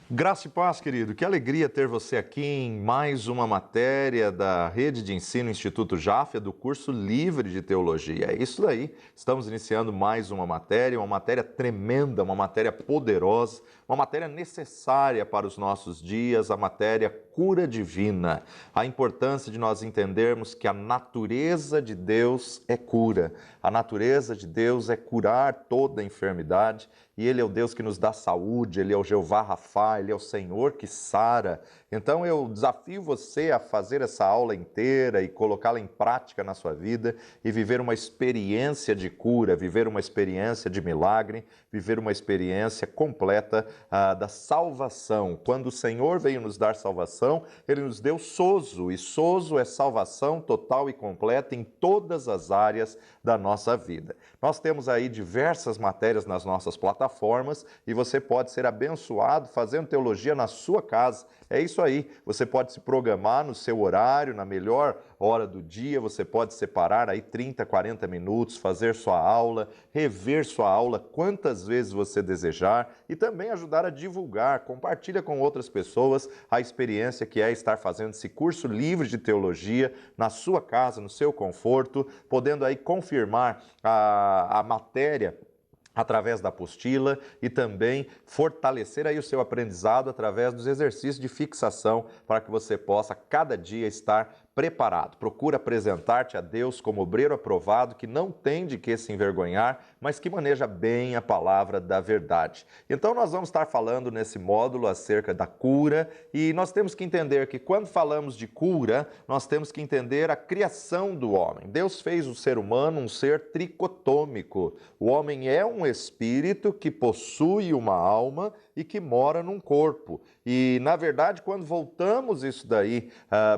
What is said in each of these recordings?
Graça e paz, querido. Que alegria ter você aqui em mais uma matéria da Rede de Ensino Instituto Jaffa, do curso livre de Teologia. É isso daí. Estamos iniciando mais uma matéria tremenda, uma matéria poderosa, uma matéria necessária para os nossos dias, a matéria cura divina. A importância de nós entendermos que a natureza de Deus é cura. A natureza de Deus é curar toda enfermidade. E Ele é o Deus que nos dá saúde, Ele é o Jeová Rafá, Ele é o Senhor que sara. Então eu desafio você a fazer essa aula inteira e colocá-la em prática na sua vida e viver uma experiência de cura, viver uma experiência de milagre, viver uma experiência completa da salvação. Quando o Senhor veio nos dar salvação, Ele nos deu sozo, e sozo é salvação total e completa em todas as áreas da nossa vida. Nós temos aí diversas matérias nas nossas plataformas e você pode ser abençoado fazendo teologia na sua casa. É isso aí, você pode se programar no seu horário, na melhor hora do dia, você pode separar aí 30, 40 minutos, fazer sua aula, rever sua aula quantas vezes você desejar e também ajudar a divulgar, compartilha com outras pessoas a experiência que é estar fazendo esse curso livre de teologia na sua casa, no seu conforto, podendo aí confirmar a matéria através da apostila e também fortalecer aí o seu aprendizado através dos exercícios de fixação para que você possa cada dia estar preparado. Procura apresentar-te a Deus como obreiro aprovado, que não tem de que se envergonhar, mas que maneja bem a palavra da verdade. Então nós vamos estar falando nesse módulo acerca da cura e nós temos que entender que quando falamos de cura, nós temos que entender a criação do homem. Deus fez o ser humano um ser tricotômico. O homem é um espírito que possui uma alma e que mora num corpo. E, na verdade, quando voltamos isso daí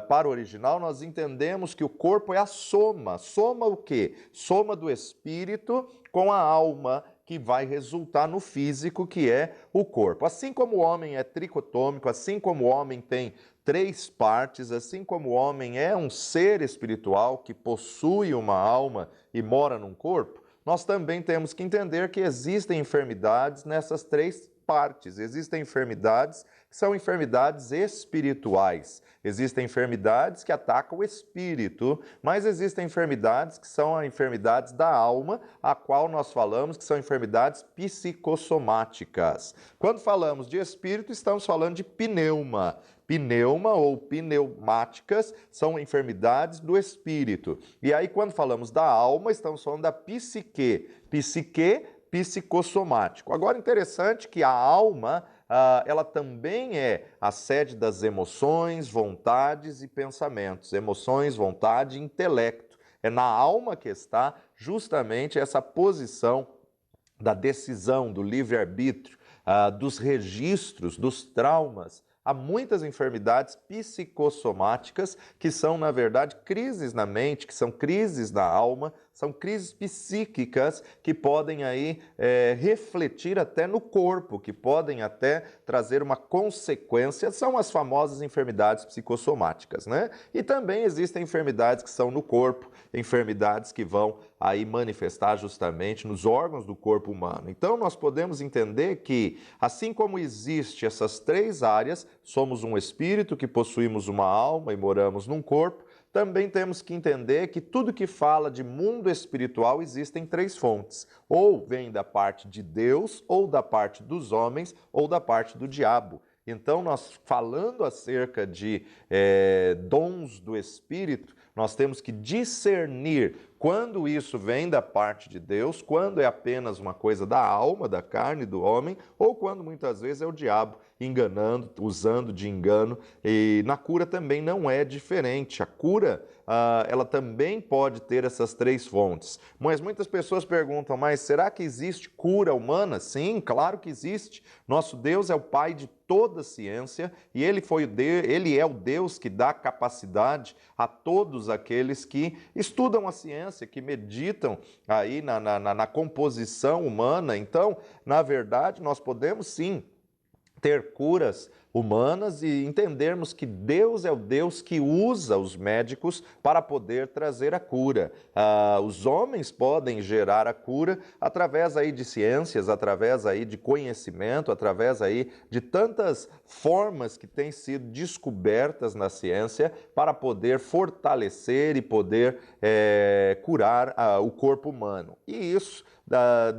para o original, nós entendemos que o corpo é a soma. Soma o quê? Soma do espírito com a alma, que vai resultar no físico, que é o corpo. Assim como o homem é tricotômico, assim como o homem tem três partes, assim como o homem é um ser espiritual que possui uma alma e mora num corpo, nós também temos que entender que existem enfermidades nessas três partes. Existem enfermidades que são enfermidades espirituais. Existem enfermidades que atacam o espírito, mas existem enfermidades que são enfermidades da alma, a qual nós falamos que são enfermidades psicossomáticas. Quando falamos de espírito, estamos falando de pneuma. Pneuma ou pneumáticas são enfermidades do espírito. E aí, quando falamos da alma, estamos falando da psique. Psique, psicossomático. Agora, interessante que a alma, ela também é a sede das emoções, vontades e pensamentos. Emoções, vontade e intelecto. É na alma que está justamente essa posição da decisão, do livre-arbítrio, dos registros, dos traumas. Há muitas enfermidades psicossomáticas que são, na verdade, crises na mente, que são crises na alma, são crises psíquicas que podem aí refletir até no corpo, que podem até trazer uma consequência, são as famosas enfermidades psicossomáticas, né? E também existem enfermidades que são no corpo, enfermidades que vão aí manifestar justamente nos órgãos do corpo humano. Então nós podemos entender que, assim como existe essas três áreas, somos um espírito que possuímos uma alma e moramos num corpo, também temos que entender que tudo que fala de mundo espiritual existem três fontes. Ou vem da parte de Deus, ou da parte dos homens, ou da parte do diabo. Então, nós falando acerca de dons do Espírito, nós temos que discernir quando isso vem da parte de Deus, quando é apenas uma coisa da alma, da carne, do homem, ou quando muitas vezes é o diabo enganando, usando de engano. E na cura também não é diferente. A cura, ela também pode ter essas três fontes. Mas muitas pessoas perguntam, mas será que existe cura humana? Sim, claro que existe. Nosso Deus é o Pai de toda a ciência e Ele é o Deus que dá capacidade a todos aqueles que estudam a ciência, que meditam aí na composição humana. Então, na verdade, nós podemos sim ter curas humanas e entendermos que Deus é o Deus que usa os médicos para poder trazer a cura. Os homens podem gerar a cura através aí de ciências, através aí de conhecimento, através aí de tantas formas que têm sido descobertas na ciência para poder fortalecer e poder curar o corpo humano. E isso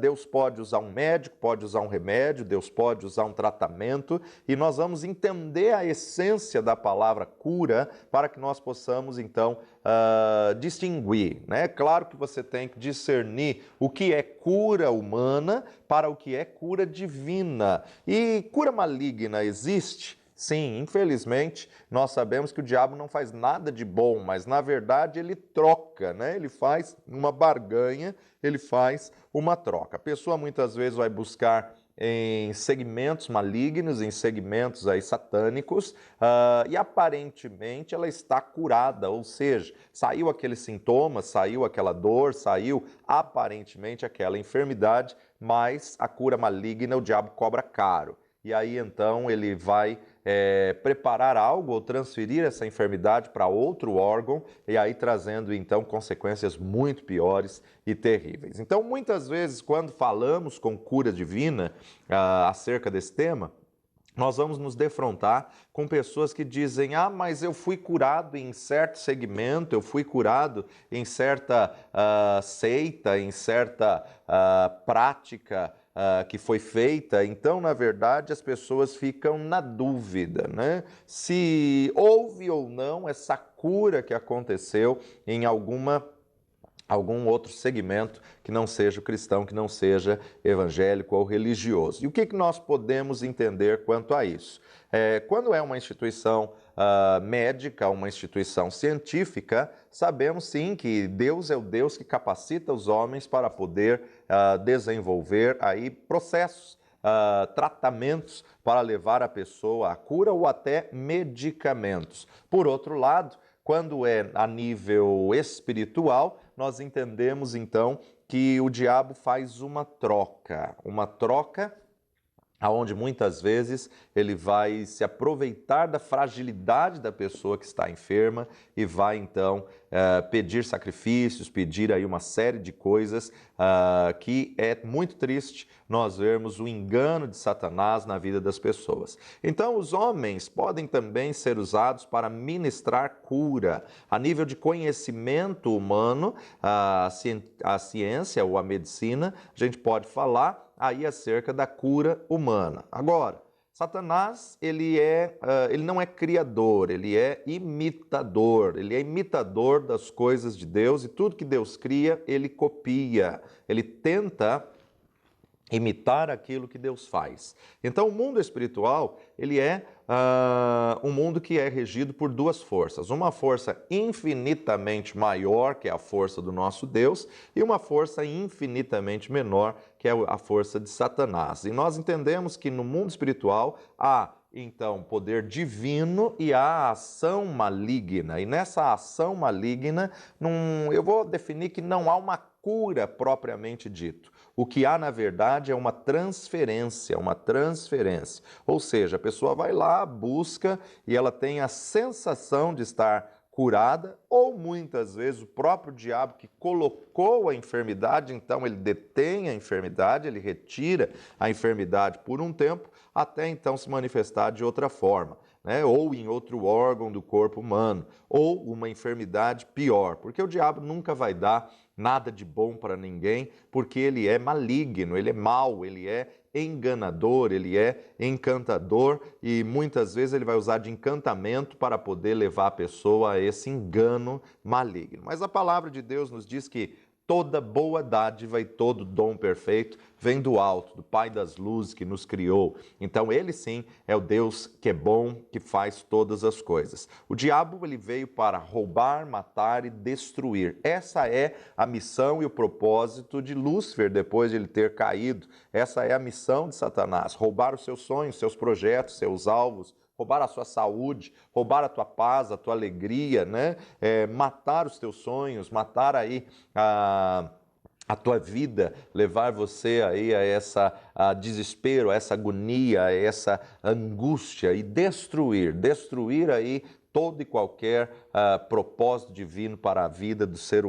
Deus pode usar um médico, pode usar um remédio, Deus pode usar um tratamento, e nós vamos entender a essência da palavra cura para que nós possamos, então, distinguir, né? Claro que você tem que discernir o que é cura humana para o que é cura divina. E cura maligna existe? Sim, infelizmente, nós sabemos que o diabo não faz nada de bom, mas na verdade ele troca, né? Ele faz uma barganha, ele faz uma troca. A pessoa muitas vezes vai buscar em segmentos malignos, em segmentos aí satânicos, e aparentemente ela está curada, ou seja, saiu aquele sintoma, saiu aquela dor, saiu aparentemente aquela enfermidade, mas a cura maligna o diabo cobra caro. E aí então ele vai preparar algo ou transferir essa enfermidade para outro órgão e aí trazendo então consequências muito piores e terríveis. Então muitas vezes quando falamos com cura divina acerca desse tema, nós vamos nos defrontar com pessoas que dizem: ah, mas eu fui curado em certo segmento, eu fui curado em certa seita, em certa prática que foi feita. Então, na verdade, as pessoas ficam na dúvida, né? Se houve ou não essa cura que aconteceu em algum outro segmento que não seja o cristão, que não seja evangélico ou religioso. E o que nós podemos entender quanto a isso? Quando é uma instituição médica, uma instituição científica, sabemos sim que Deus é o Deus que capacita os homens para poder desenvolver aí processos, tratamentos para levar a pessoa à cura ou até medicamentos. Por outro lado, quando é a nível espiritual, nós entendemos então que o diabo faz uma troca aonde muitas vezes ele vai se aproveitar da fragilidade da pessoa que está enferma e vai então pedir sacrifícios, pedir aí uma série de coisas que é muito triste nós vermos o engano de Satanás na vida das pessoas. Então os homens podem também ser usados para ministrar cura. A nível de conhecimento humano, a ciência ou a medicina, a gente pode falar aí acerca da cura humana. Agora, Satanás, ele não é criador, ele é imitador das coisas de Deus e tudo que Deus cria, ele copia, ele tenta imitar aquilo que Deus faz. Então, o mundo espiritual, ele é um mundo que é regido por duas forças. Uma força infinitamente maior, que é a força do nosso Deus, e uma força infinitamente menor, que é a força de Satanás. E nós entendemos que no mundo espiritual há então poder divino e a ação maligna. E nessa ação maligna, eu vou definir que não há uma cura propriamente dito. O que há, na verdade, é uma transferência. Ou seja, a pessoa vai lá, busca e ela tem a sensação de estar curada, ou muitas vezes o próprio diabo que colocou a enfermidade, então ele detém a enfermidade, ele retira a enfermidade por um tempo, até então se manifestar de outra forma, né? Ou em outro órgão do corpo humano, ou uma enfermidade pior, porque o diabo nunca vai dar nada de bom para ninguém, porque ele é maligno, ele é mau, ele é enganador, ele é encantador e muitas vezes ele vai usar de encantamento para poder levar a pessoa a esse engano maligno. Mas a palavra de Deus nos diz que toda boa dádiva e todo dom perfeito vem do alto, do Pai das luzes que nos criou. Então ele sim é o Deus que é bom, que faz todas as coisas. O diabo ele veio para roubar, matar e destruir. Essa é a missão e o propósito de Lúcifer depois de ele ter caído. Essa é a missão de Satanás, roubar os seus sonhos, seus projetos, seus alvos, roubar a sua saúde, roubar a tua paz, a tua alegria, né? Matar os teus sonhos, matar aí a tua vida, levar você aí a desespero, a essa agonia, a essa angústia e destruir aí todo e qualquer propósito divino para a vida do ser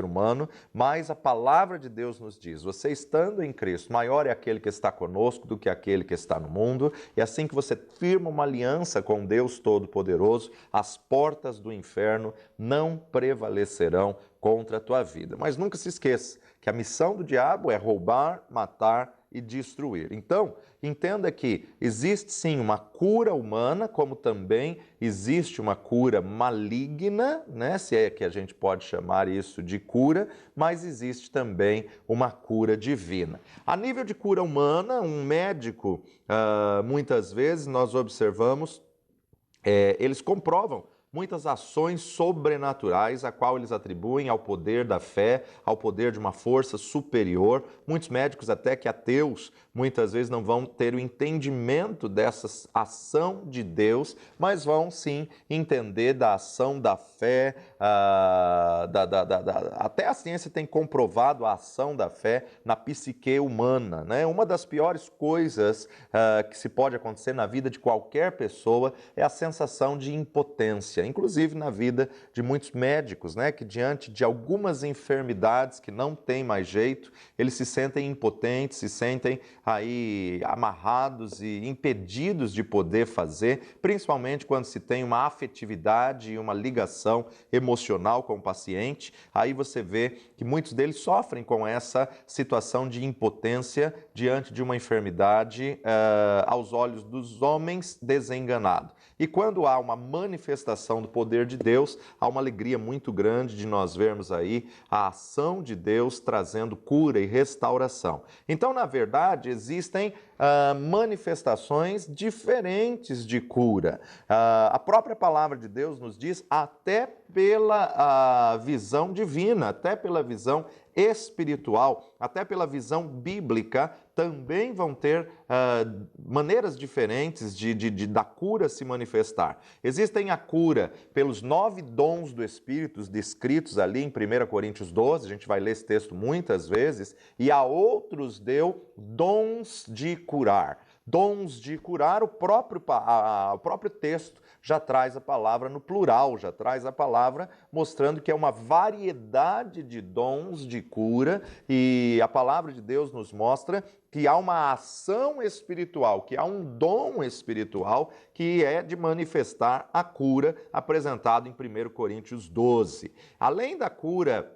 humano, mas a palavra de Deus nos diz, você estando em Cristo, maior é aquele que está conosco do que aquele que está no mundo, e assim que você firma uma aliança com Deus Todo-Poderoso, as portas do inferno não prevalecerão contra a tua vida. Mas nunca se esqueça que a missão do diabo é roubar, matar e destruir. Então, entenda que existe sim uma cura humana, como também existe uma cura maligna, né? Se é que a gente pode chamar isso de cura, mas existe também uma cura divina. A nível de cura humana, um médico, muitas vezes nós observamos, eles comprovam muitas ações sobrenaturais, a qual eles atribuem ao poder da fé, ao poder de uma força superior. Muitos médicos, até que ateus, muitas vezes não vão ter o entendimento dessa ação de Deus, mas vão sim entender da ação da fé, até a ciência tem comprovado a ação da fé na psique humana, né? Uma das piores coisas que se pode acontecer na vida de qualquer pessoa é a sensação de impotência, inclusive na vida de muitos médicos, né? Que diante de algumas enfermidades que não tem mais jeito, eles se sentem impotentes, se sentem aí amarrados e impedidos de poder fazer, principalmente quando se tem uma afetividade e uma ligação emocional com o paciente. Aí você vê que muitos deles sofrem com essa situação de impotência diante de uma enfermidade aos olhos dos homens desenganado. E quando há uma manifestação do poder de Deus, há uma alegria muito grande de nós vermos aí a ação de Deus trazendo cura e restauração. Então, na verdade, existem manifestações diferentes de cura. A própria palavra de Deus nos diz, até pela visão divina, até pela visão espiritual, até pela visão bíblica, também vão ter maneiras diferentes da cura se manifestar. Existem a cura pelos 9 dons do Espírito descritos ali em 1 Coríntios 12, a gente vai ler esse texto muitas vezes, e a outros deu dons de curar. Dons de curar, o próprio texto já traz a palavra no plural, já traz a palavra mostrando que é uma variedade de dons de cura, e a palavra de Deus nos mostra que há uma ação espiritual, que há um dom espiritual que é de manifestar a cura apresentado em 1 Coríntios 12. Além da cura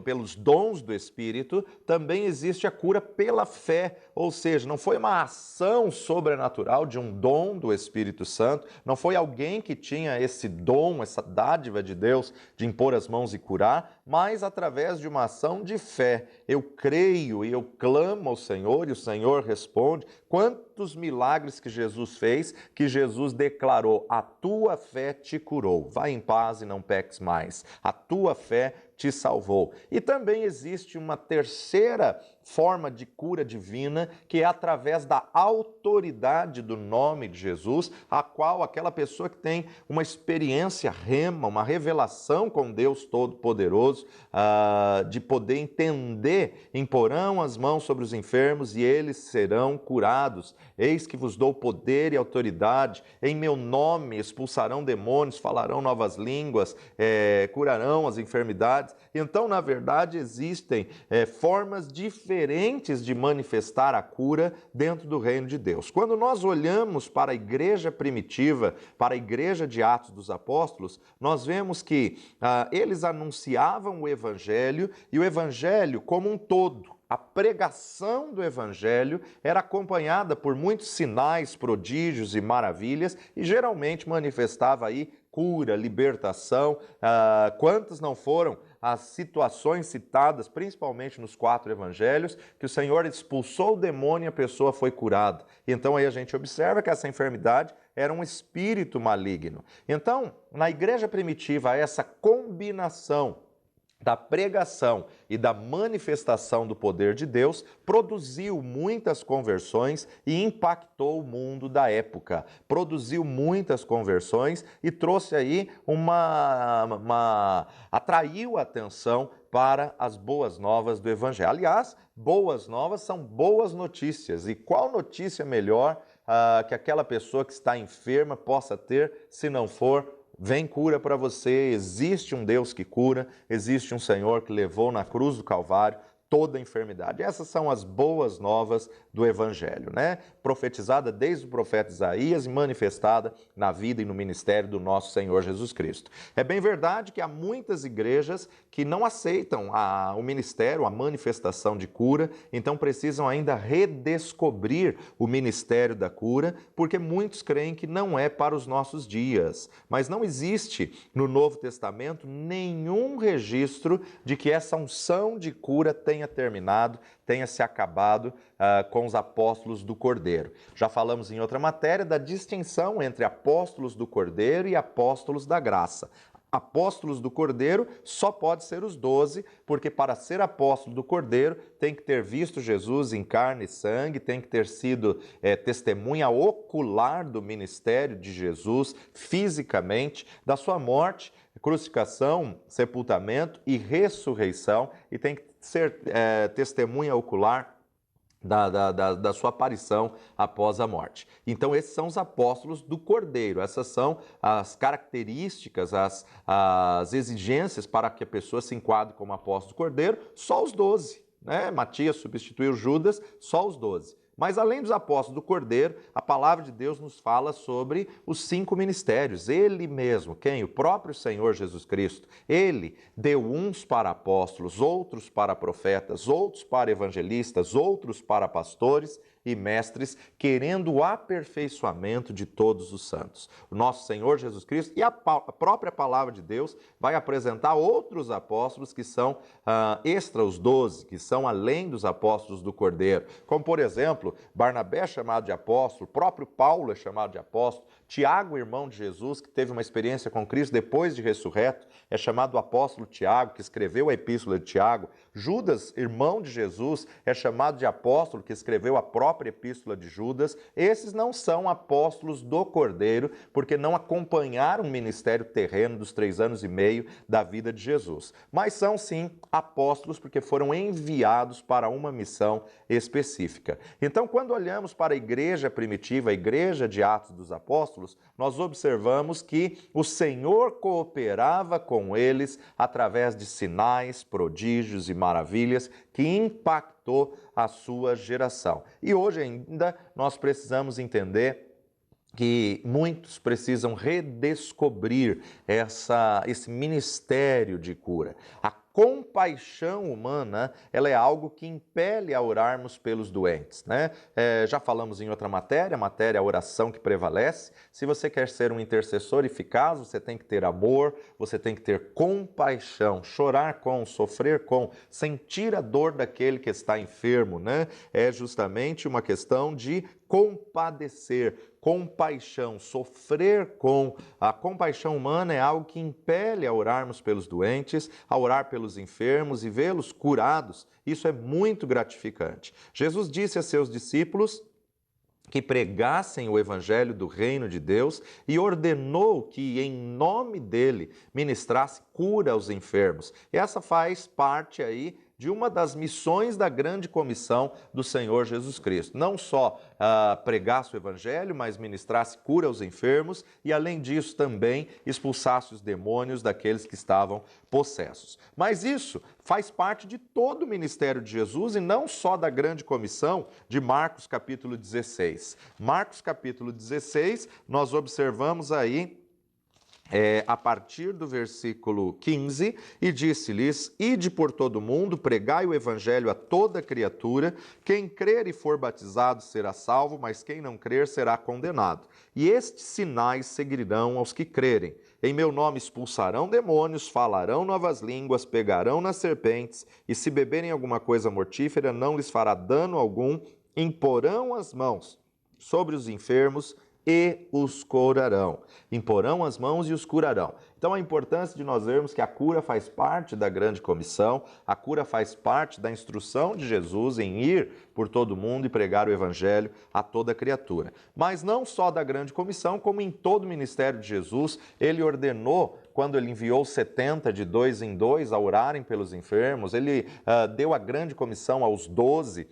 pelos dons do Espírito, também existe a cura pela fé, ou seja, não foi uma ação sobrenatural de um dom do Espírito Santo, não foi alguém que tinha esse dom, essa dádiva de Deus de impor as mãos e curar, mas através de uma ação de fé. Eu creio e eu clamo ao Senhor e o Senhor responde. Quantos milagres que Jesus fez, que Jesus declarou, a tua fé te curou, vai em paz e não peques mais, a tua fé te salvou. E também existe uma terceira forma de cura divina, que é através da autoridade do nome de Jesus, a qual aquela pessoa que tem uma experiência rema, uma revelação com Deus Todo-Poderoso, de poder entender, imporão as mãos sobre os enfermos e eles serão curados. Eis que vos dou poder e autoridade, em meu nome expulsarão demônios, falarão novas línguas, curarão as enfermidades. Então, na verdade, existem formas diferentes de manifestar a cura dentro do reino de Deus. Quando nós olhamos para a igreja primitiva, para a igreja de Atos dos Apóstolos, nós vemos que eles anunciavam o Evangelho, e o Evangelho como um todo. A pregação do Evangelho era acompanhada por muitos sinais, prodígios e maravilhas, e geralmente manifestava aí cura, libertação. Quantas não foram as situações citadas, principalmente nos 4 evangelhos, que o Senhor expulsou o demônio e a pessoa foi curada. Então aí a gente observa que essa enfermidade era um espírito maligno. Então, na igreja primitiva, essa combinação da pregação e da manifestação do poder de Deus, produziu muitas conversões e impactou o mundo da época. Produziu muitas conversões e trouxe aí atraiu a atenção para as boas novas do Evangelho. Aliás, boas novas são boas notícias. E qual notícia melhor que aquela pessoa que está enferma possa ter, se não for: vem cura para você, existe um Deus que cura, existe um Senhor que levou na cruz do Calvário toda a enfermidade. Essas são as boas novas do Evangelho, né? Profetizada desde o profeta Isaías e manifestada na vida e no ministério do nosso Senhor Jesus Cristo. É bem verdade que há muitas igrejas que não aceitam o ministério, a manifestação de cura, então precisam ainda redescobrir o ministério da cura, porque muitos creem que não é para os nossos dias. Mas não existe no Novo Testamento nenhum registro de que essa unção de cura tenha terminado, tenha se acabado com os apóstolos do Cordeiro. Já falamos em outra matéria da distinção entre apóstolos do Cordeiro e apóstolos da graça. Apóstolos do Cordeiro só pode ser os 12, porque para ser apóstolo do Cordeiro tem que ter visto Jesus em carne e sangue, tem que ter sido testemunha ocular do ministério de Jesus fisicamente, da sua morte, crucificação, sepultamento e ressurreição, e tem que ser testemunha ocular da sua aparição após a morte. Então, esses são os apóstolos do Cordeiro. Essas são as características, as exigências para que a pessoa se enquadre como apóstolo do Cordeiro, só os 12. Né? Matias substituiu Judas, só os 12. Mas além dos apóstolos do Cordeiro, a palavra de Deus nos fala sobre os 5 ministérios. Ele mesmo, quem? O próprio Senhor Jesus Cristo. Ele deu uns para apóstolos, outros para profetas, outros para evangelistas, outros para pastores e mestres, querendo o aperfeiçoamento de todos os santos. O nosso Senhor Jesus Cristo e a própria palavra de Deus vai apresentar outros apóstolos que são extra os 12, que são além dos apóstolos do Cordeiro. Como, por exemplo, Barnabé é chamado de apóstolo, o próprio Paulo é chamado de apóstolo, Tiago, irmão de Jesus, que teve uma experiência com Cristo depois de ressurreto, é chamado apóstolo Tiago, que escreveu a epístola de Tiago. Judas, irmão de Jesus, é chamado de apóstolo, que escreveu a própria epístola de Judas. Esses não são apóstolos do Cordeiro, porque não acompanharam o ministério terreno dos 3 anos e meio da vida de Jesus. Mas são, sim, apóstolos, porque foram enviados para uma missão específica. Então, quando olhamos para a igreja primitiva, a igreja de Atos dos Apóstolos, nós observamos que o Senhor cooperava com eles através de sinais, prodígios e maravilhas que impactou a sua geração. E hoje ainda nós precisamos entender que muitos precisam redescobrir esse ministério de cura. A compaixão humana, ela é algo que impele a orarmos pelos doentes, né? Já falamos em outra matéria, a oração que prevalece. Se você quer ser um intercessor eficaz, você tem que ter amor, você tem que ter compaixão, chorar com, sofrer com, sentir a dor daquele que está enfermo, né? É justamente uma questão de compadecer, compaixão, sofrer com. A compaixão humana é algo que impele a orarmos pelos doentes, a orar pelos enfermos e vê-los curados. Isso é muito gratificante. Jesus disse a seus discípulos que pregassem o evangelho do reino de Deus e ordenou que, em nome dele, ministrasse cura aos enfermos. Essa faz parte aí de uma das missões da grande comissão do Senhor Jesus Cristo. Não só pregasse o evangelho, mas ministrasse cura aos enfermos e, além disso, também expulsasse os demônios daqueles que estavam possessos. Mas isso faz parte de todo o ministério de Jesus e não só da grande comissão de Marcos capítulo 16. Marcos capítulo 16, nós observamos aí a partir do versículo 15, e disse-lhes: ide por todo o mundo, pregai o evangelho a toda criatura, quem crer e for batizado será salvo, mas quem não crer será condenado. E estes sinais seguirão aos que crerem. Em meu nome expulsarão demônios, falarão novas línguas, pegarão nas serpentes, e se beberem alguma coisa mortífera não lhes fará dano algum, imporão as mãos sobre os enfermos e os curarão. Imporão as mãos e os curarão. Então a importância de nós vermos que a cura faz parte da grande comissão, a cura faz parte da instrução de Jesus em ir por todo o mundo e pregar o evangelho a toda criatura. Mas não só da grande comissão, como em todo o ministério de Jesus, ele ordenou, quando ele enviou 70 de 2 em 2 a orarem pelos enfermos, ele deu a grande comissão aos 12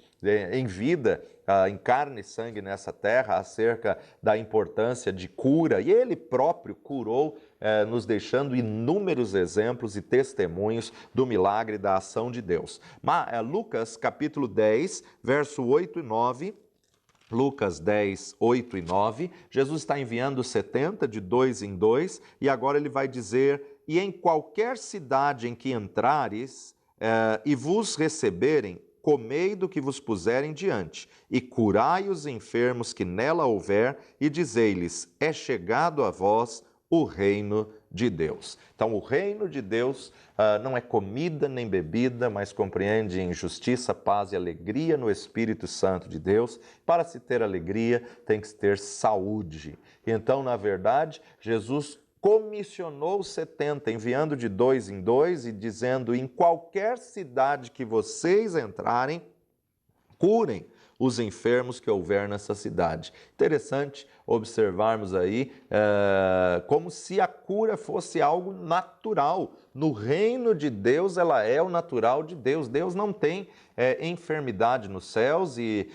em vida, em carne e sangue nessa terra, acerca da importância de cura, e ele próprio curou, nos deixando inúmeros exemplos e testemunhos do milagre da ação de Deus. Lucas capítulo 10, verso 8 e 9, Lucas 10, 8 e 9, Jesus está enviando 70 de 2 em 2, e agora ele vai dizer: e em qualquer cidade em que entrares e vos receberem, comei do que vos puserem diante, e curai os enfermos que nela houver, e dizei-lhes: é chegado a vós o reino de Deus. Então, o reino de Deus não é comida nem bebida, mas compreende em justiça, paz e alegria no Espírito Santo de Deus. Para se ter alegria, tem que se ter saúde. Então, na verdade, Jesus comissionou os 70, enviando de 2 em 2 e dizendo: em qualquer cidade que vocês entrarem, curem os enfermos que houver nessa cidade. Interessante observarmos aí como se a cura fosse algo natural. No reino de Deus, ela é o natural de Deus. Deus não tem enfermidade nos céus e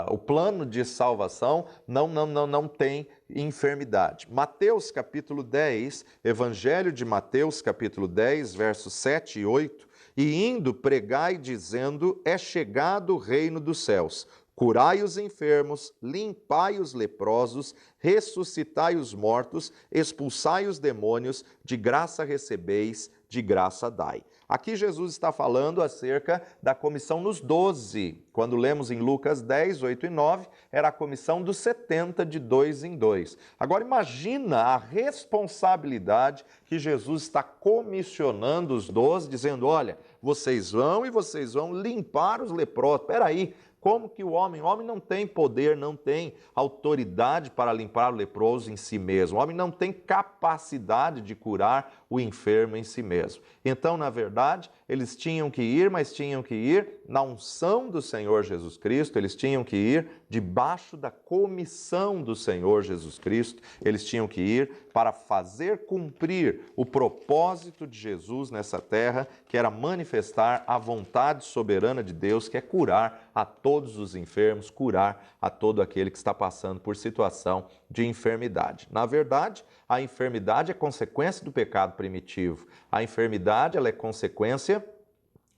o plano de salvação não tem enfermidade. Mateus capítulo 10, Evangelho de Mateus capítulo 10, versos 7 e 8, e indo pregai dizendo: é chegado o reino dos céus. Curai os enfermos, limpai os leprosos, ressuscitai os mortos, expulsai os demônios, de graça recebeis, de graça dai. Aqui Jesus está falando acerca da comissão nos 12. Quando lemos em Lucas 10, 8 e 9, era a comissão dos 70 de 2 em 2. Agora imagina a responsabilidade que Jesus está comissionando os 12, dizendo: olha, vocês vão e vocês vão limpar os leprosos. Espera aí. Como que o homem não tem poder, não tem autoridade para limpar o leproso em si mesmo. O homem não tem capacidade de curar o enfermo em si mesmo. Então, na verdade, eles tinham que ir, mas tinham que ir na unção do Senhor Jesus Cristo, eles tinham que ir debaixo da comissão do Senhor Jesus Cristo, eles tinham que ir para fazer cumprir o propósito de Jesus nessa terra, que era manifestar a vontade soberana de Deus, que é curar a todos os enfermos, curar a todo aquele que está passando por situação de enfermidade. Na verdade, a enfermidade é consequência do pecado primitivo. A enfermidade, ela é consequência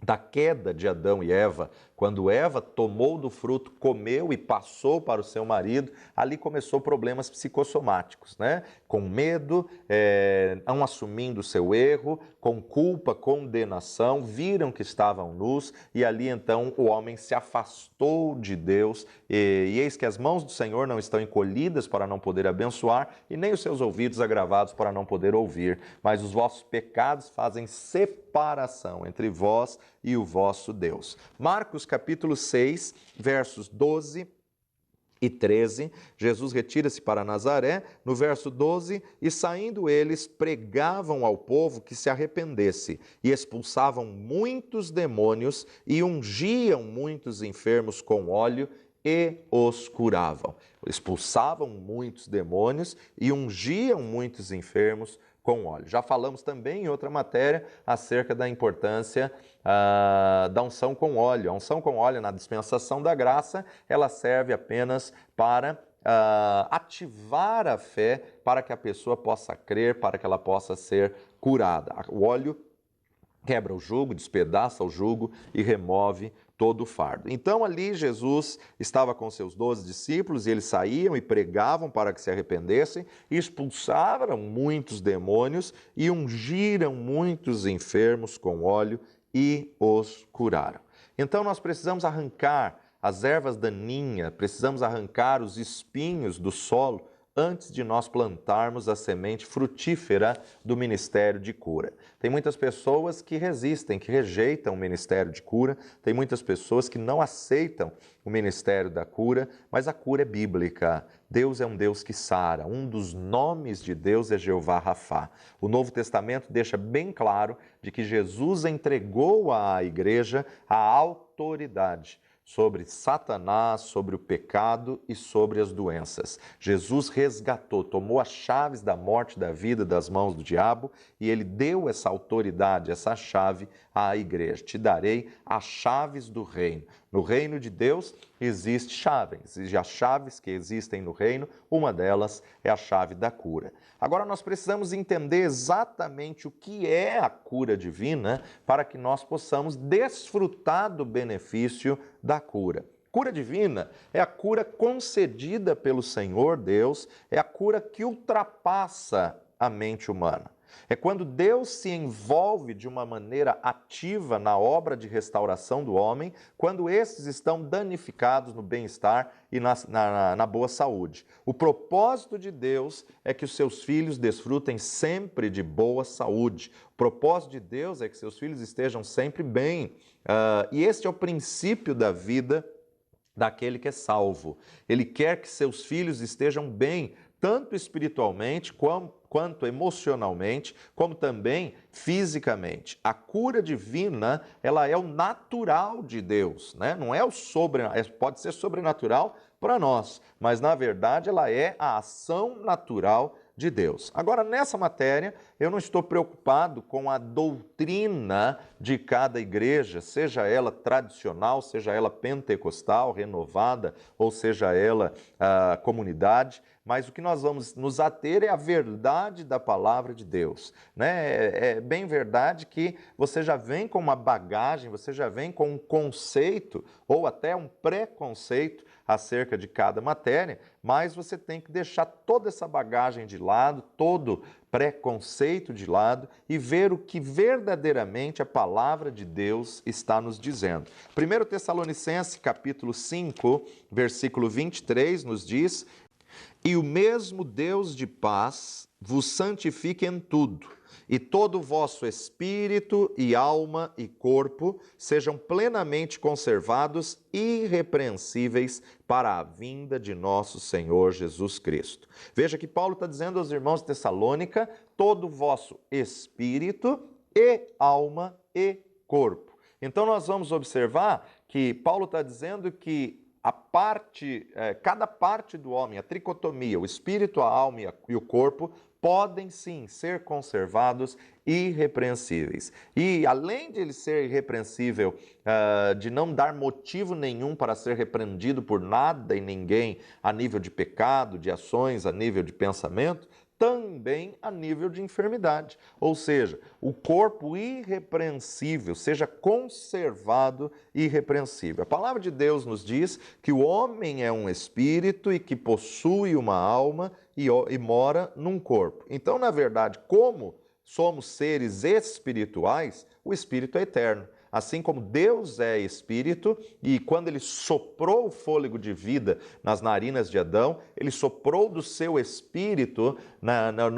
da queda de Adão e Eva. Quando Eva tomou do fruto, comeu e passou para o seu marido, ali começou problemas psicossomáticos, né? Com medo, não assumindo o seu erro, com culpa, condenação, viram que estavam nus e ali então o homem se afastou de Deus e eis que as mãos do Senhor não estão encolhidas para não poder abençoar e nem os seus ouvidos agravados para não poder ouvir, mas os vossos pecados fazem separação entre vós e o vosso Deus. Marcos capítulo 6, versos 12 e 13, Jesus retira-se para Nazaré, no verso 12, e saindo eles, pregavam ao povo que se arrependesse, e expulsavam muitos demônios, e ungiam muitos enfermos com óleo, e os curavam. Expulsavam muitos demônios, e ungiam muitos enfermos com óleo. Já falamos também em outra matéria acerca da importância da unção com óleo. A unção com óleo na dispensação da graça, ela serve apenas para ativar a fé para que a pessoa possa crer, para que ela possa ser curada. O óleo quebra o jugo, despedaça o jugo e remove todo o fardo. Então ali Jesus estava com seus 12 discípulos e eles saíam e pregavam para que se arrependessem, expulsaram muitos demônios e ungiram muitos enfermos com óleo e os curaram. Então nós precisamos arrancar as ervas daninhas, precisamos arrancar os espinhos do solo antes de nós plantarmos a semente frutífera do ministério de cura. Tem muitas pessoas que resistem, que rejeitam o ministério de cura, tem muitas pessoas que não aceitam o ministério da cura, mas a cura é bíblica. Deus é um Deus que sara. Um dos nomes de Deus é Jeová Rafá. O Novo Testamento deixa bem claro de que Jesus entregou à igreja a autoridade sobre Satanás, sobre o pecado e sobre as doenças. Jesus resgatou, tomou as chaves da morte e da vida das mãos do diabo e ele deu essa autoridade, essa chave à igreja. Te darei as chaves do reino. No reino de Deus existem chaves, e as chaves que existem no reino, uma delas é a chave da cura. Agora nós precisamos entender exatamente o que é a cura divina para que nós possamos desfrutar do benefício da cura. Cura divina é a cura concedida pelo Senhor Deus, é a cura que ultrapassa a mente humana. É quando Deus se envolve de uma maneira ativa na obra de restauração do homem, quando esses estão danificados no bem-estar e na boa saúde. O propósito de Deus é que os seus filhos desfrutem sempre de boa saúde. O propósito de Deus é que seus filhos estejam sempre bem. E este é o princípio da vida daquele que é salvo. Ele quer que seus filhos estejam bem, tanto espiritualmente quanto emocionalmente, como também fisicamente. A cura divina, ela é o natural de Deus, né? Não é o pode ser sobrenatural para nós, mas na verdade ela é a ação natural de Deus. Agora, nessa matéria, eu não estou preocupado com a doutrina de cada igreja, seja ela tradicional, seja ela pentecostal, renovada, ou seja ela comunidade, mas o que nós vamos nos ater é a verdade da palavra de Deus, né? É bem verdade que você já vem com uma bagagem, você já vem com um conceito ou até um preconceito acerca de cada matéria, mas você tem que deixar toda essa bagagem de lado, todo preconceito de lado e ver o que verdadeiramente a palavra de Deus está nos dizendo. 1 Tessalonicenses, capítulo 5, versículo 23, nos diz: "E o mesmo Deus de paz vos santifique em tudo, e todo o vosso espírito e alma e corpo sejam plenamente conservados irrepreensíveis para a vinda de nosso Senhor Jesus Cristo." Veja que Paulo está dizendo aos irmãos de Tessalônica: todo o vosso espírito e alma e corpo. Então nós vamos observar que Paulo está dizendo que cada parte do homem, a tricotomia, o espírito, a alma e o corpo, podem sim ser conservados irrepreensíveis. E além de ele ser irrepreensível, de não dar motivo nenhum para ser repreendido por nada e ninguém a nível de pecado, de ações, a nível de pensamento, também a nível de enfermidade. Ou seja, o corpo irrepreensível seja conservado irrepreensível. A palavra de Deus nos diz que o homem é um espírito e que possui uma alma e mora num corpo. Então, na verdade, como somos seres espirituais, o espírito é eterno. Assim como Deus é espírito e quando ele soprou o fôlego de vida nas narinas de Adão, ele soprou do seu espírito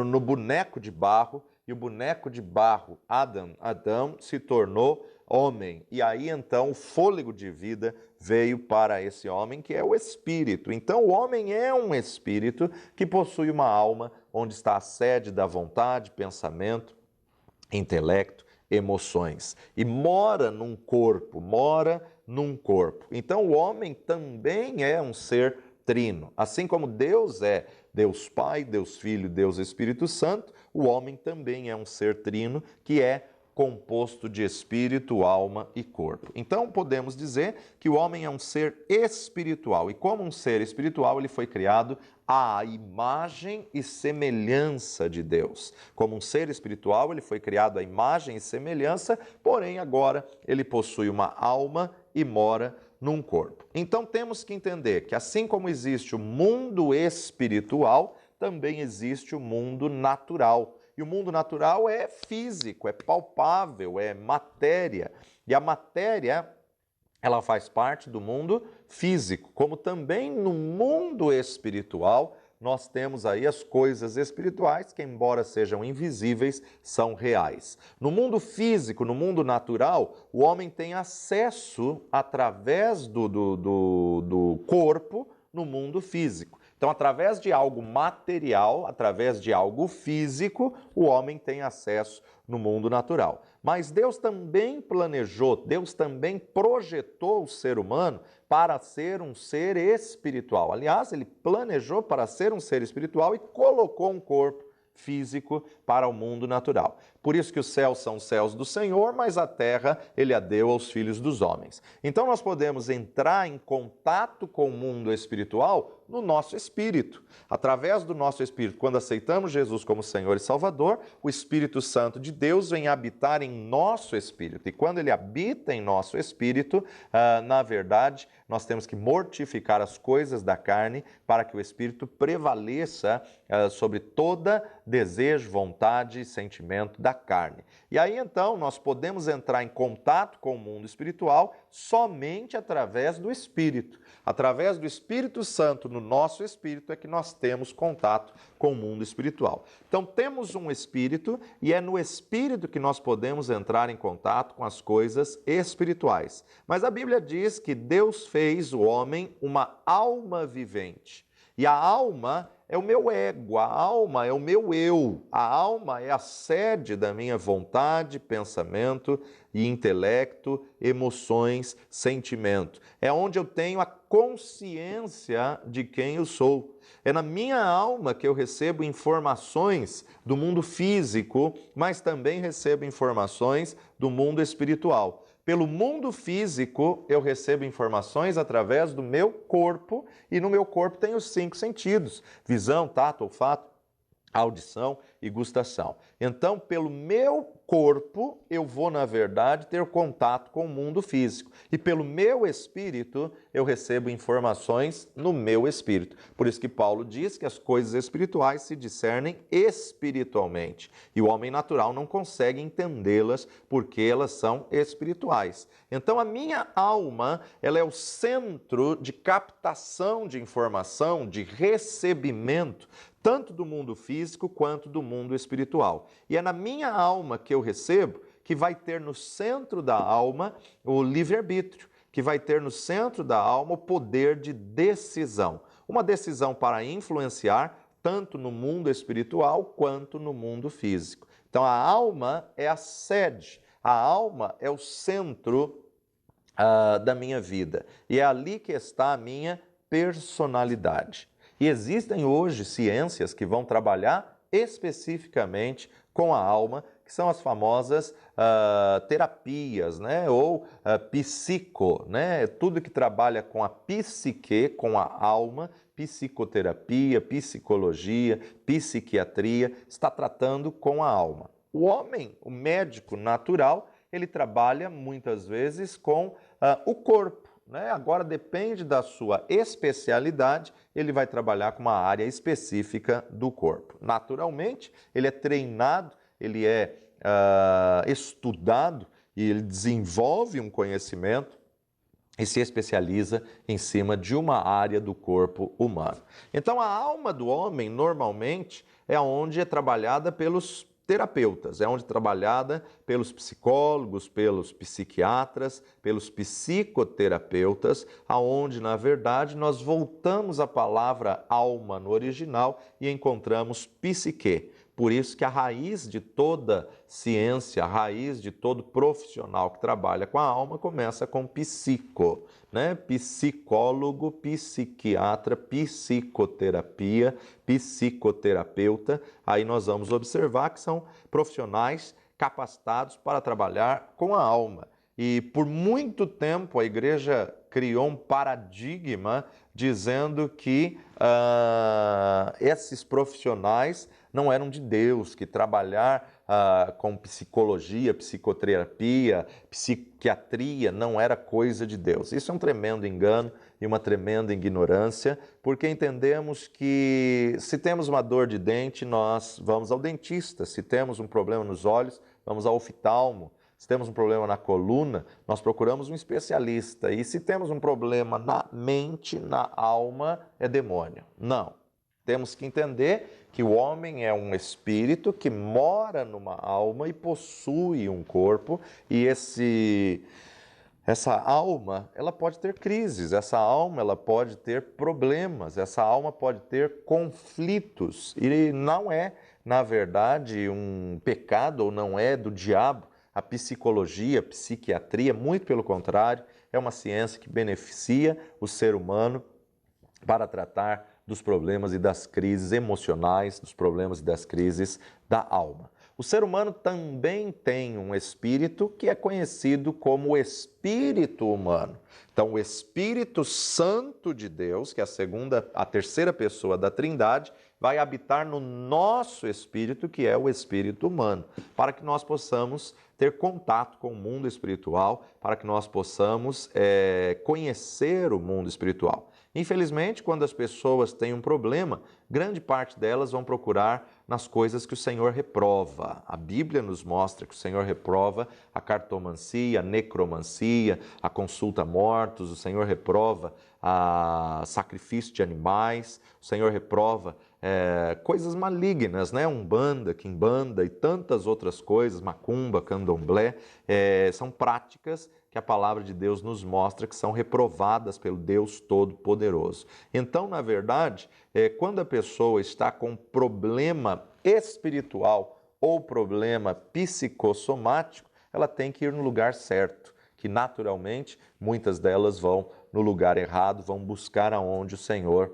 no boneco de barro e o boneco de barro, Adão, se tornou homem. E aí então o fôlego de vida veio para esse homem que é o espírito. Então o homem é um espírito que possui uma alma onde está a sede da vontade, pensamento, intelecto, emoções. E mora num corpo. Então o homem também é um ser trino. Assim como Deus é Deus Pai, Deus Filho, Deus Espírito Santo, o homem também é um ser trino que é composto de espírito, alma e corpo. Então podemos dizer que o homem é um ser espiritual e como um ser espiritual ele foi criado à imagem e semelhança de Deus. Como um ser espiritual ele foi criado à imagem e semelhança, porém agora ele possui uma alma e mora num corpo. Então temos que entender que assim como existe o mundo espiritual, também existe o mundo natural. E o mundo natural é físico, é palpável, é matéria. E a matéria, ela faz parte do mundo físico, como também no mundo espiritual nós temos aí as coisas espirituais que, embora sejam invisíveis, são reais. No mundo físico, no mundo natural, o homem tem acesso através do corpo no mundo físico. Então, através de algo material, através de algo físico, o homem tem acesso no mundo natural. Mas Deus também planejou, Deus também projetou o ser humano para ser um ser espiritual. Aliás, ele planejou para ser um ser espiritual e colocou um corpo físico para o mundo natural. Por isso que os céus são os céus do Senhor, mas a terra ele a deu aos filhos dos homens. Então nós podemos entrar em contato com o mundo espiritual no nosso espírito. Através do nosso espírito, quando aceitamos Jesus como Senhor e Salvador, o Espírito Santo de Deus vem habitar em nosso espírito. E quando ele habita em nosso espírito, na verdade, nós temos que mortificar as coisas da carne para que o espírito prevaleça sobre toda desejo, vontade e sentimento da carne. E aí então nós podemos entrar em contato com o mundo espiritual somente através do Espírito. Através do Espírito Santo no nosso espírito é que nós temos contato com o mundo espiritual. Então temos um espírito e é no espírito que nós podemos entrar em contato com as coisas espirituais. Mas a Bíblia diz que Deus fez o homem uma alma vivente. E a alma é o meu ego, a alma é o meu eu, a alma é a sede da minha vontade, pensamento e intelecto, emoções, sentimento. É onde eu tenho a consciência de quem eu sou. É na minha alma que eu recebo informações do mundo físico, mas também recebo informações do mundo espiritual. Pelo mundo físico, eu recebo informações através do meu corpo, e no meu corpo tem os 5 sentidos: visão, tato, olfato, audição e gustação. Então, pelo meu corpo, eu vou, na verdade, ter contato com o mundo físico. E pelo meu espírito, eu recebo informações no meu espírito. Por isso que Paulo diz que as coisas espirituais se discernem espiritualmente. E o homem natural não consegue entendê-las porque elas são espirituais. Então, a minha alma, ela é o centro de captação de informação, de recebimento, tanto do mundo físico quanto do mundo espiritual. E é na minha alma que eu recebo que vai ter no centro da alma o livre-arbítrio, que vai ter no centro da alma o poder de decisão. Uma decisão para influenciar tanto no mundo espiritual quanto no mundo físico. Então a alma é a sede, a alma é o centro da minha vida. E é ali que está a minha personalidade. E existem hoje ciências que vão trabalhar especificamente com a alma, que são as famosas terapias, né? Ou psico, né? Tudo que trabalha com a psique, com a alma, psicoterapia, psicologia, psiquiatria, está tratando com a alma. O homem, o médico natural, ele trabalha muitas vezes com o corpo. Agora depende da sua especialidade, ele vai trabalhar com uma área específica do corpo. Naturalmente, ele é treinado, ele é estudado e ele desenvolve um conhecimento e se especializa em cima de uma área do corpo humano. Então, a alma do homem, normalmente, é onde é trabalhada pelos terapeutas, é onde trabalhada pelos psicólogos, pelos psiquiatras, pelos psicoterapeutas, aonde, na verdade, nós voltamos a palavra alma no original e encontramos psique. Por isso que a raiz de toda ciência, a raiz de todo profissional que trabalha com a alma começa com psico, né? Psicólogo, psiquiatra, psicoterapia, psicoterapeuta. Aí nós vamos observar que são profissionais capacitados para trabalhar com a alma. E por muito tempo a igreja criou um paradigma dizendo que esses profissionais não eram de Deus, que trabalhar com psicologia, psicoterapia, psiquiatria não era coisa de Deus. Isso é um tremendo engano e uma tremenda ignorância, porque entendemos que se temos uma dor de dente, nós vamos ao dentista. Se temos um problema nos olhos, vamos ao oftalmo. Se temos um problema na coluna, nós procuramos um especialista. E se temos um problema na mente, na alma, é demônio. Não. Temos que entender que o homem é um espírito que mora numa alma e possui um corpo, e essa alma, ela pode ter crises, essa alma, ela pode ter problemas, essa alma pode ter conflitos. E não é, na verdade, um pecado ou não é do diabo a psicologia, a psiquiatria, muito pelo contrário, é uma ciência que beneficia o ser humano para tratar dos problemas e das crises emocionais, dos problemas e das crises da alma. O ser humano também tem um espírito que é conhecido como o espírito humano. Então, o Espírito Santo de Deus, que é a terceira pessoa da Trindade, vai habitar no nosso espírito, que é o espírito humano, para que nós possamos ter contato com o mundo espiritual, para que nós possamos conhecer o mundo espiritual. Infelizmente, quando as pessoas têm um problema, grande parte delas vão procurar nas coisas que o Senhor reprova. A Bíblia nos mostra que o Senhor reprova a cartomancia, a necromancia, a consulta a mortos, o Senhor reprova a sacrifício de animais, o Senhor reprova coisas malignas, né? Umbanda, quimbanda e tantas outras coisas, macumba, candomblé, são práticas que a palavra de Deus nos mostra que são reprovadas pelo Deus Todo-Poderoso. Então, na verdade, quando a pessoa está com problema espiritual ou problema psicossomático, ela tem que ir no lugar certo, que naturalmente muitas delas vão no lugar errado, vão buscar aonde o Senhor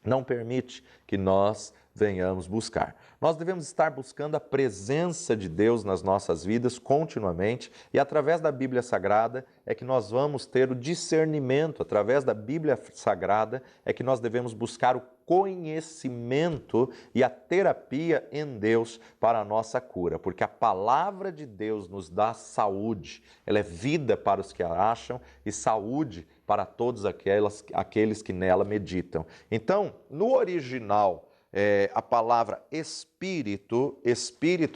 não permite que nós venhamos buscar. Nós devemos estar buscando a presença de Deus nas nossas vidas continuamente, e através da Bíblia Sagrada é que nós vamos ter o discernimento, através da Bíblia Sagrada é que nós devemos buscar o conhecimento e a terapia em Deus para a nossa cura, porque a palavra de Deus nos dá saúde, ela é vida para os que a acham e saúde para todos aqueles que nela meditam. Então, no original, a palavra espírito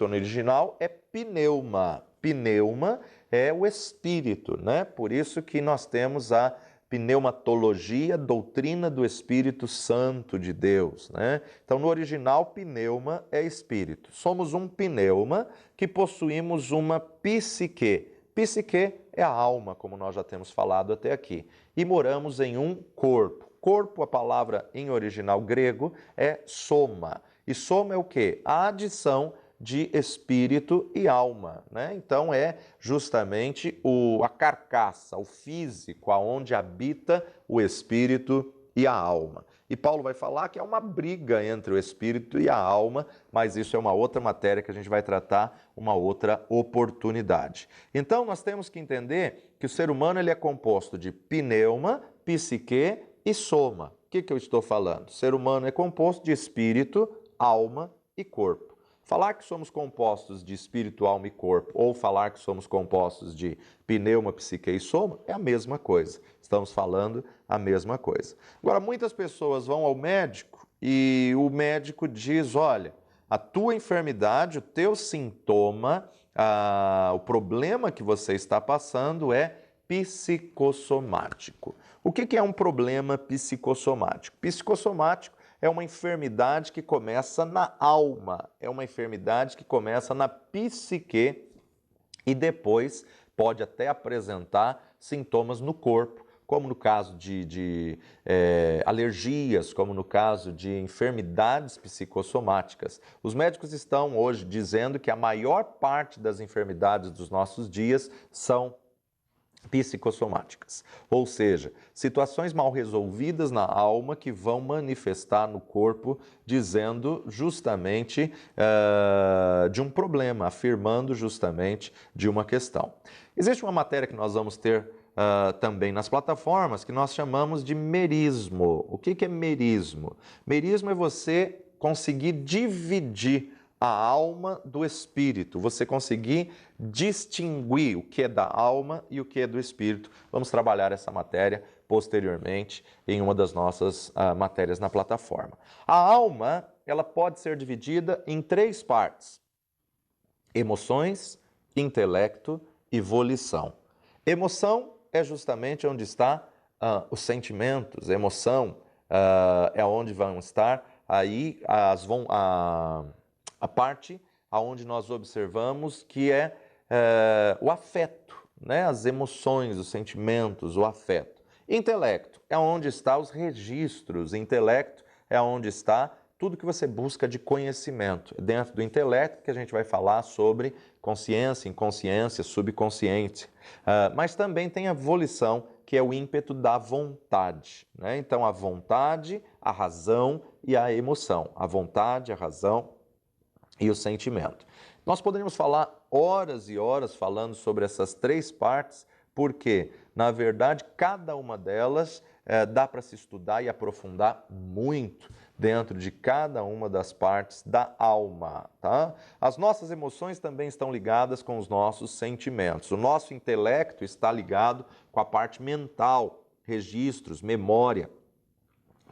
no original é pneuma. Pneuma é o espírito, né? Por isso que nós temos a pneumatologia, doutrina do Espírito Santo de Deus, né? Então, no original, pneuma é espírito. Somos um pneuma que possuímos uma psique. Psique é a alma, como nós já temos falado até aqui. E moramos em um corpo. Corpo, a palavra em original grego, é soma. E soma é o quê? A adição de espírito e alma, né? Então é justamente a carcaça, o físico, aonde habita o espírito e a alma. E Paulo vai falar que é uma briga entre o espírito e a alma, mas isso é uma outra matéria que a gente vai tratar uma outra oportunidade. Então nós temos que entender que o ser humano ele é composto de pneuma, psique e soma. O que eu estou falando? O ser humano é composto de espírito, alma e corpo. Falar que somos compostos de espírito, alma e corpo, ou falar que somos compostos de pneuma, psique e soma, é a mesma coisa. Estamos falando a mesma coisa. Agora, muitas pessoas vão ao médico e o médico diz, olha, a tua enfermidade, o teu sintoma, o problema que você está passando é psicossomático. O que é um problema psicossomático? Psicossomático é uma enfermidade que começa na alma, é uma enfermidade que começa na psique e depois pode até apresentar sintomas no corpo, como no caso de alergias, como no caso de enfermidades psicossomáticas. Os médicos estão hoje dizendo que a maior parte das enfermidades dos nossos dias são psicossomáticas, ou seja, situações mal resolvidas na alma que vão manifestar no corpo, dizendo justamente de um problema, afirmando justamente de uma questão. Existe uma matéria que nós vamos ter também nas plataformas que nós chamamos de merismo. O que é merismo? Merismo é você conseguir dividir a alma do espírito, você conseguir distinguir o que é da alma e o que é do espírito. Vamos trabalhar essa matéria posteriormente em uma das nossas matérias na plataforma. A alma, ela pode ser dividida em 3 partes: emoções, intelecto e volição. Emoção é justamente onde está os sentimentos, emoção é onde vão estar aí a parte onde nós observamos que é o afeto, né? As emoções, os sentimentos, o afeto. Intelecto é onde estão os registros, intelecto é onde está tudo que você busca de conhecimento. Dentro do intelecto que a gente vai falar sobre consciência, inconsciência, subconsciente. Mas também tem a volição, que é o ímpeto da vontade, né? Então, a vontade, a razão e a emoção. A vontade, a razão e o sentimento. Nós poderíamos falar horas e horas falando sobre essas três partes, porque, na verdade, cada uma delas dá para se estudar e aprofundar muito dentro de cada uma das partes da alma, tá? As nossas emoções também estão ligadas com os nossos sentimentos. O nosso intelecto está ligado com a parte mental, registros, memória,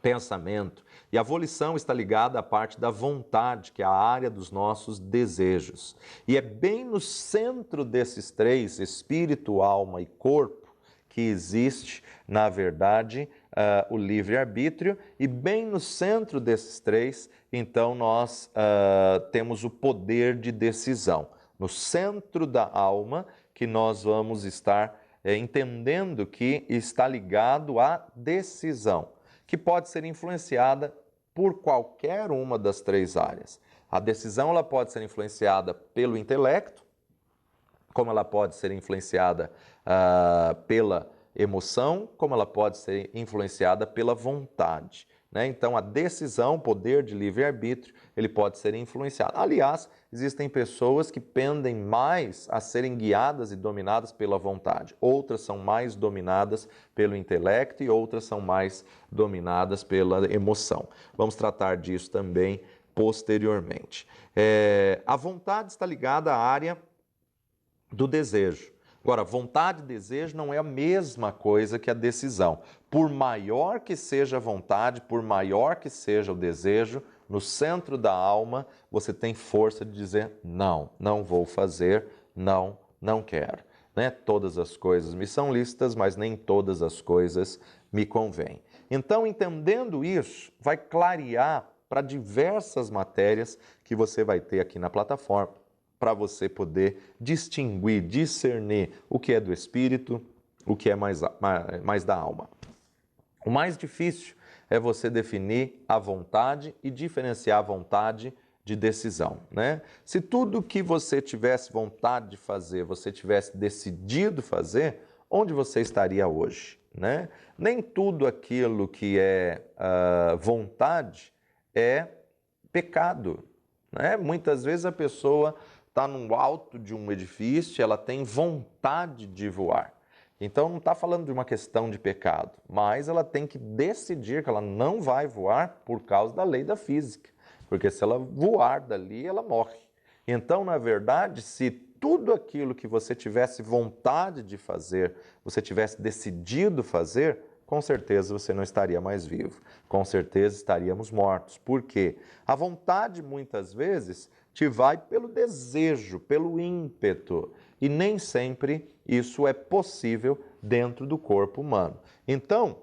pensamento. E a volição está ligada à parte da vontade, que é a área dos nossos desejos. E é bem no centro desses três, espírito, alma e corpo, que existe, na verdade, o livre-arbítrio. E bem no centro desses três, então, nós temos o poder de decisão. No centro da alma, que nós vamos estar entendendo que está ligado à decisão, que pode ser influenciada por qualquer uma das três áreas. A decisão ela pode ser influenciada pelo intelecto, como ela pode ser influenciada pela emoção, como ela pode ser influenciada pela vontade, né? Então, a decisão, poder de livre-arbítrio, ele pode ser influenciado. Aliás, existem pessoas que pendem mais a serem guiadas e dominadas pela vontade. Outras são mais dominadas pelo intelecto e outras são mais dominadas pela emoção. Vamos tratar disso também posteriormente. A vontade está ligada à área do desejo. Agora, vontade e desejo não é a mesma coisa que a decisão. Por maior que seja a vontade, por maior que seja o desejo, no centro da alma você tem força de dizer não, não vou fazer, não, não quero. Né? Todas as coisas me são lícitas, mas nem todas as coisas me convêm. Então, entendendo isso, vai clarear para diversas matérias que você vai ter aqui na plataforma, para você poder distinguir, discernir o que é do espírito, o que é mais da alma. O mais difícil é você definir a vontade e diferenciar a vontade de decisão, né? Se tudo que você tivesse vontade de fazer, você tivesse decidido fazer, onde você estaria hoje, né? Nem tudo aquilo que é vontade é pecado, né? Muitas vezes a pessoa está no alto de um edifício, ela tem vontade de voar. Então não está falando de uma questão de pecado, mas ela tem que decidir que ela não vai voar por causa da lei da física, porque se ela voar dali, ela morre. Então, na verdade, se tudo aquilo que você tivesse vontade de fazer, você tivesse decidido fazer, com certeza você não estaria mais vivo, com certeza estaríamos mortos. Por quê? A vontade, muitas vezes, te vai pelo desejo, pelo ímpeto, e nem sempre isso é possível dentro do corpo humano. Então,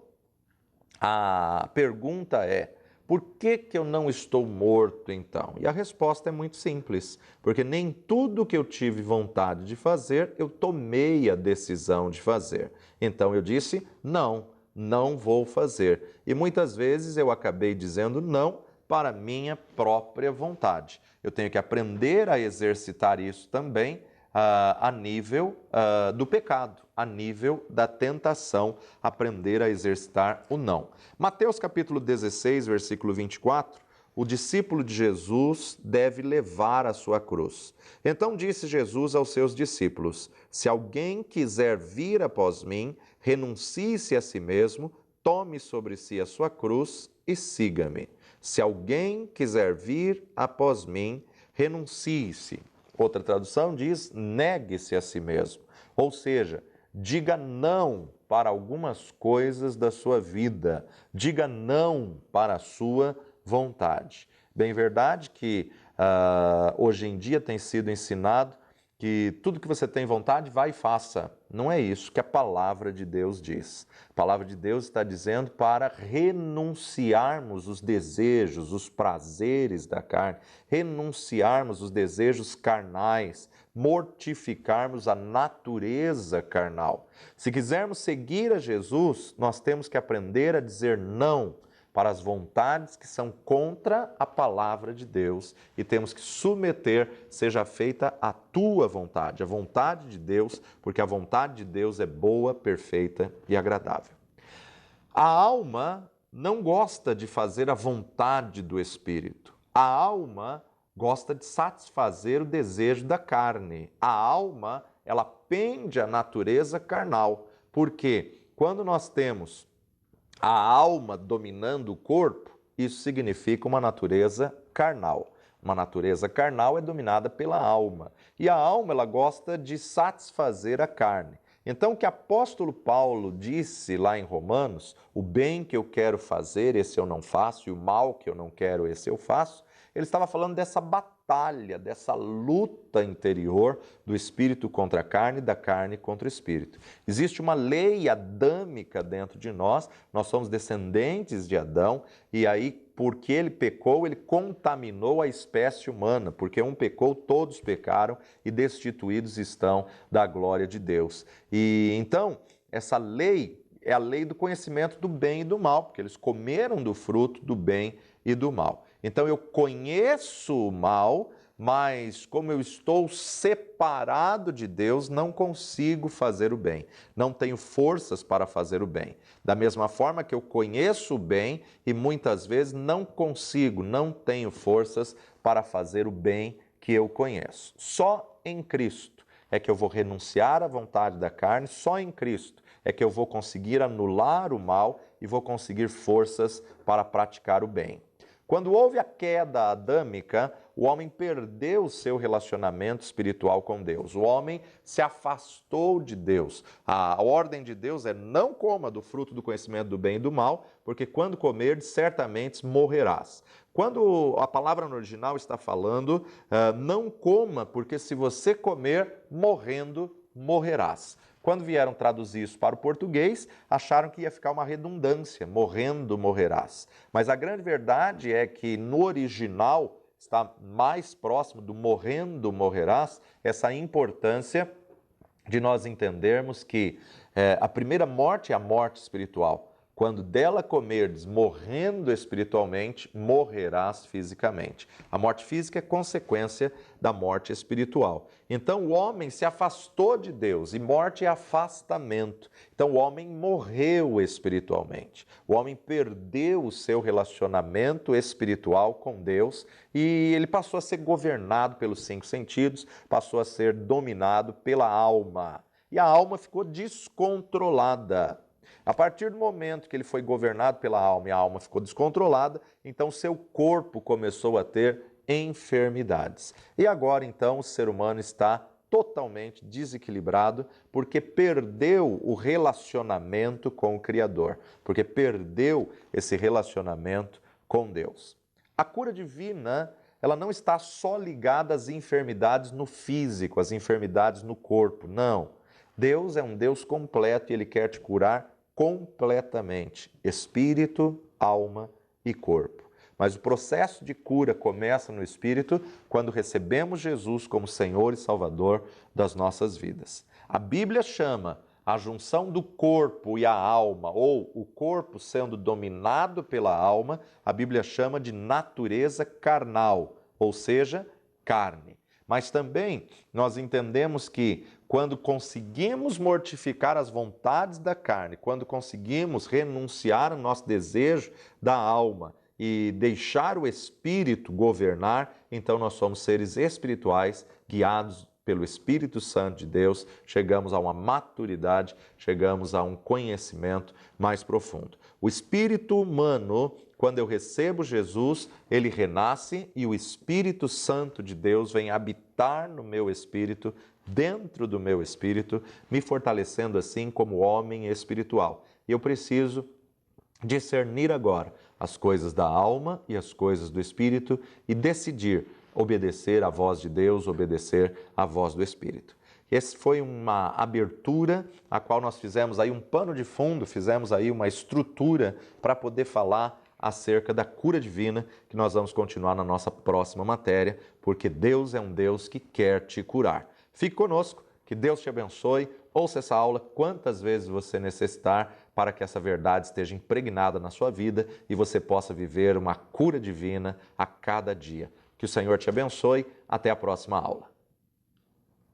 a pergunta é, por que eu não estou morto então? E a resposta é muito simples, porque nem tudo que eu tive vontade de fazer, eu tomei a decisão de fazer. Então eu disse, não vou fazer. E muitas vezes eu acabei dizendo não para minha própria vontade. Eu tenho que aprender a exercitar isso também a nível do pecado, a nível da tentação, aprender a exercitar o não. Mateus capítulo 16, versículo 24, o discípulo de Jesus deve levar a sua cruz. Então disse Jesus aos seus discípulos, se alguém quiser vir após mim, renuncie-se a si mesmo, tome sobre si a sua cruz e siga-me. Se alguém quiser vir após mim, renuncie-se. Outra tradução diz, negue-se a si mesmo. Ou seja, diga não para algumas coisas da sua vida. Diga não para a sua vontade. Bem verdade que hoje em dia tem sido ensinado que tudo que você tem vontade, vai e faça. Não é isso que a palavra de Deus diz. A palavra de Deus está dizendo para renunciarmos os desejos, os prazeres da carne, renunciarmos os desejos carnais, mortificarmos a natureza carnal. Se quisermos seguir a Jesus, nós temos que aprender a dizer não para as vontades que são contra a palavra de Deus e temos que submeter, seja feita a tua vontade, a vontade de Deus, porque a vontade de Deus é boa, perfeita e agradável. A alma não gosta de fazer a vontade do Espírito. A alma gosta de satisfazer o desejo da carne. A alma, ela pende à natureza carnal, porque quando nós temos a alma dominando o corpo, isso significa uma natureza carnal. Uma natureza carnal é dominada pela alma. E a alma, ela gosta de satisfazer a carne. Então, o que o apóstolo Paulo disse lá em Romanos, o bem que eu quero fazer, esse eu não faço, e o mal que eu não quero, esse eu faço, ele estava falando dessa batalha, dessa luta interior do espírito contra a carne e da carne contra o espírito. Existe uma lei adâmica dentro de nós, nós somos descendentes de Adão, e aí, porque ele pecou, ele contaminou a espécie humana, porque um pecou, todos pecaram e destituídos estão da glória de Deus. E então, essa lei é a lei do conhecimento do bem e do mal, porque eles comeram do fruto do bem e do mal. Então eu conheço o mal, mas como eu estou separado de Deus, não consigo fazer o bem. Não tenho forças para fazer o bem. Da mesma forma que eu conheço o bem e muitas vezes não consigo, não tenho forças para fazer o bem que eu conheço. Só em Cristo é que eu vou renunciar à vontade da carne, só em Cristo é que eu vou conseguir anular o mal e vou conseguir forças para praticar o bem. Quando houve a queda adâmica, o homem perdeu o seu relacionamento espiritual com Deus. O homem se afastou de Deus. A ordem de Deus é: não coma do fruto do conhecimento do bem e do mal, porque quando comerdes, certamente morrerás. Quando a palavra no original está falando, não coma, porque se você comer, morrendo, morrerás. Quando vieram traduzir isso para o português, acharam que ia ficar uma redundância, morrendo morrerás. Mas a grande verdade é que no original está mais próximo do morrendo morrerás, essa importância de nós entendermos que a primeira morte é a morte espiritual. Quando dela comerdes, morrendo espiritualmente, morrerás fisicamente. A morte física é consequência da morte espiritual. Então o homem se afastou de Deus, e morte é afastamento. Então o homem morreu espiritualmente. O homem perdeu o seu relacionamento espiritual com Deus e ele passou a ser governado pelos 5 sentidos, passou a ser dominado pela alma. E a alma ficou descontrolada. A partir do momento que ele foi governado pela alma e a alma ficou descontrolada, então seu corpo começou a ter enfermidades. E agora, então, o ser humano está totalmente desequilibrado porque perdeu o relacionamento com o Criador, porque perdeu esse relacionamento com Deus. A cura divina, ela não está só ligada às enfermidades no físico, às enfermidades no corpo, não. Deus é um Deus completo e Ele quer te curar completamente, espírito, alma e corpo. Mas o processo de cura começa no espírito quando recebemos Jesus como Senhor e Salvador das nossas vidas. A Bíblia chama a junção do corpo e a alma, ou o corpo sendo dominado pela alma, a Bíblia chama de natureza carnal, ou seja, carne. Mas também nós entendemos que quando conseguimos mortificar as vontades da carne, quando conseguimos renunciar ao nosso desejo da alma e deixar o Espírito governar, então nós somos seres espirituais guiados pelo Espírito Santo de Deus, chegamos a uma maturidade, chegamos a um conhecimento mais profundo. O espírito humano, quando eu recebo Jesus, ele renasce e o Espírito Santo de Deus vem habitar no meu espírito, dentro do meu espírito, me fortalecendo assim como homem espiritual. E eu preciso discernir agora as coisas da alma e as coisas do espírito e decidir obedecer à voz de Deus, obedecer à voz do Espírito. Essa foi uma abertura a qual nós fizemos aí um pano de fundo, fizemos aí uma estrutura para poder falar acerca da cura divina, que nós vamos continuar na nossa próxima matéria, porque Deus é um Deus que quer te curar. Fique conosco, que Deus te abençoe, ouça essa aula quantas vezes você necessitar para que essa verdade esteja impregnada na sua vida e você possa viver uma cura divina a cada dia. Que o Senhor te abençoe, até a próxima aula.